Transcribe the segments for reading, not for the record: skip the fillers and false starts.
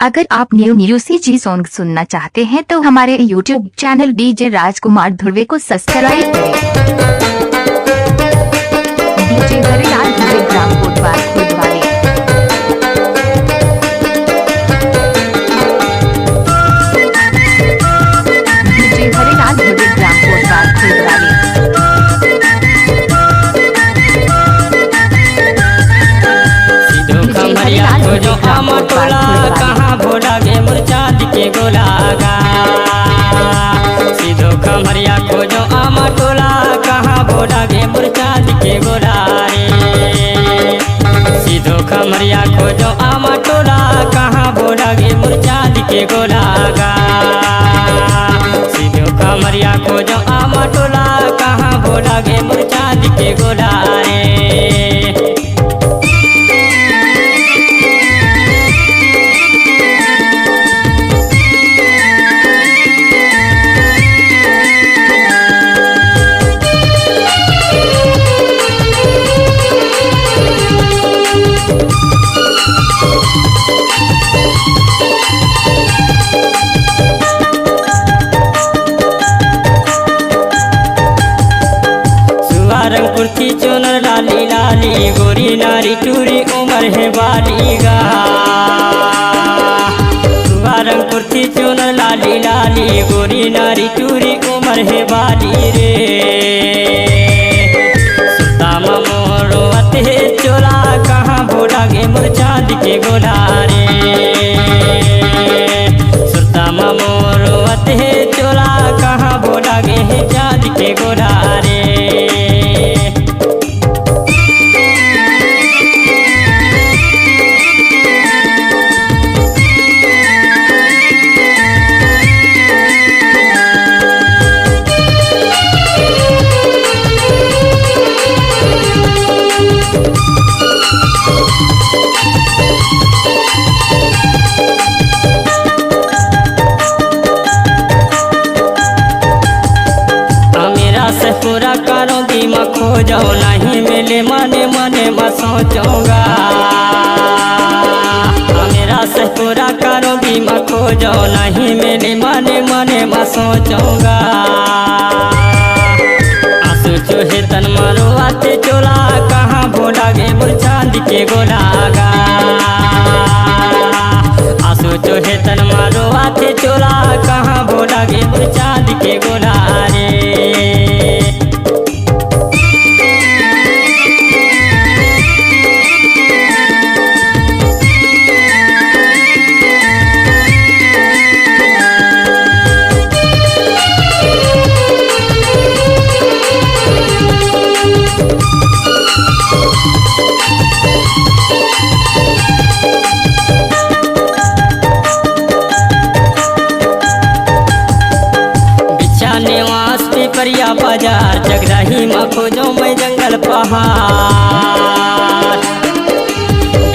अगर आप new CG song सुनना चाहते हैं तो हमारे YouTube चैनल डीजे राजकुमार ध्रुवे को सब्सक्राइब करें। डीजे हरिलाल ध्रुवे ग्राम कोटवार खुदवाली। डीजे हरिलाल ध्रुवे ग्राम कोटवार खुदवाली। जो टोला कहाँ भोला गे मुरचाँद के गोलागा सीधो खमरिया को जो आमा टोला कहाँ भोला गे मुरचाँद के गोला रे सीधो खमरिया को जो आमा टोला कहाँ भोला गे मुरचाँद के गोलागा सीधो खमरिया को जो आमा टोला कहाँ भोला गे मुरचाँद के गोला रे। कुर्ती चुनर लाली लाली गोरी नारी टूरी उमर है बालीगा रंग कुर्ती चुनर लाली लाली गोरी नारी टूरी उमर है बाली रे सुदामा मोरो अते चोला कहाँ भोला गे मुरचाँद के गोला रे सुदामा मोरो अते चोला कहाँ भोला गे चाँद के गोला रे। पूरा करो दीमा खो जाओ नहीं मिले मने मने में सोचूंगा मेरा से पूरा करो दीमा खो जाओ नहीं मिले मने मने में सोचूंगा आंसू चूहे तन मारो आते चोला कहाँ भोला गे मुरचाँद के गोलागा आंसू चूहे तन मारो आते चोला कहाँ भोला गे मुरचाँद के गोला रे। परिया बाजार जगदाही माँ खोजो मैं जंगल पहाड़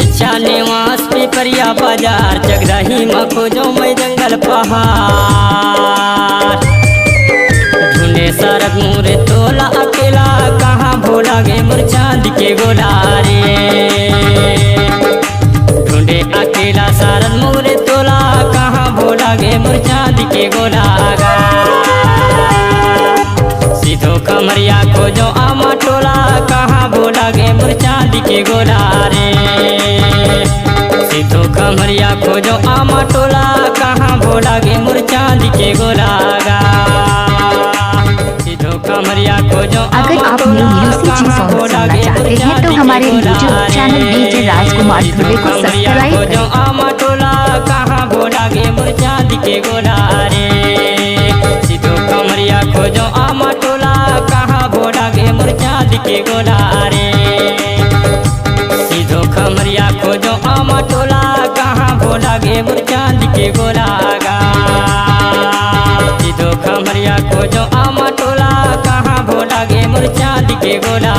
इच्छा निवास पे परिया बाजार जगदाही माँ खोजो मैं जंगल पहाड़ ढूंढे सरक मुरे तोला अकेला कहाँ भोला गे मुरचाँद के गोला रे ढूंढे अकेला सरक मुरे तोला कहाँ भोला गे मुरचाँद के गोला गा सीधो खमरिया को जो आमा टोला कहाँ भोला गे मुरचाँद के गोला रे सीधो खमरिया को जो आमा टोला कहाँ भोला गे मुरचाँद के गोला गा सीधो खमरिया को जो अगर आप न्यू सीजी सॉन्ग सुनना चाहते हैं तो हमारे YouTube चैनल डीजे राजकुमार ध्रुवे को सब्सक्राइब करें। जो आमा टोला कहाँ भोला गे मुरचाँद के गोला रे सीधो खमरिया को जो आमा टोला कहाँ भोला गे मुरचाँद के गोला रे सीधो खमरिया को जो आमा टोला कहाँ भोला गे मुरचाँद के गोला गा सीधो खमरिया को जो आमा टोला कहाँ भोला गे मुरचाँद के गोला।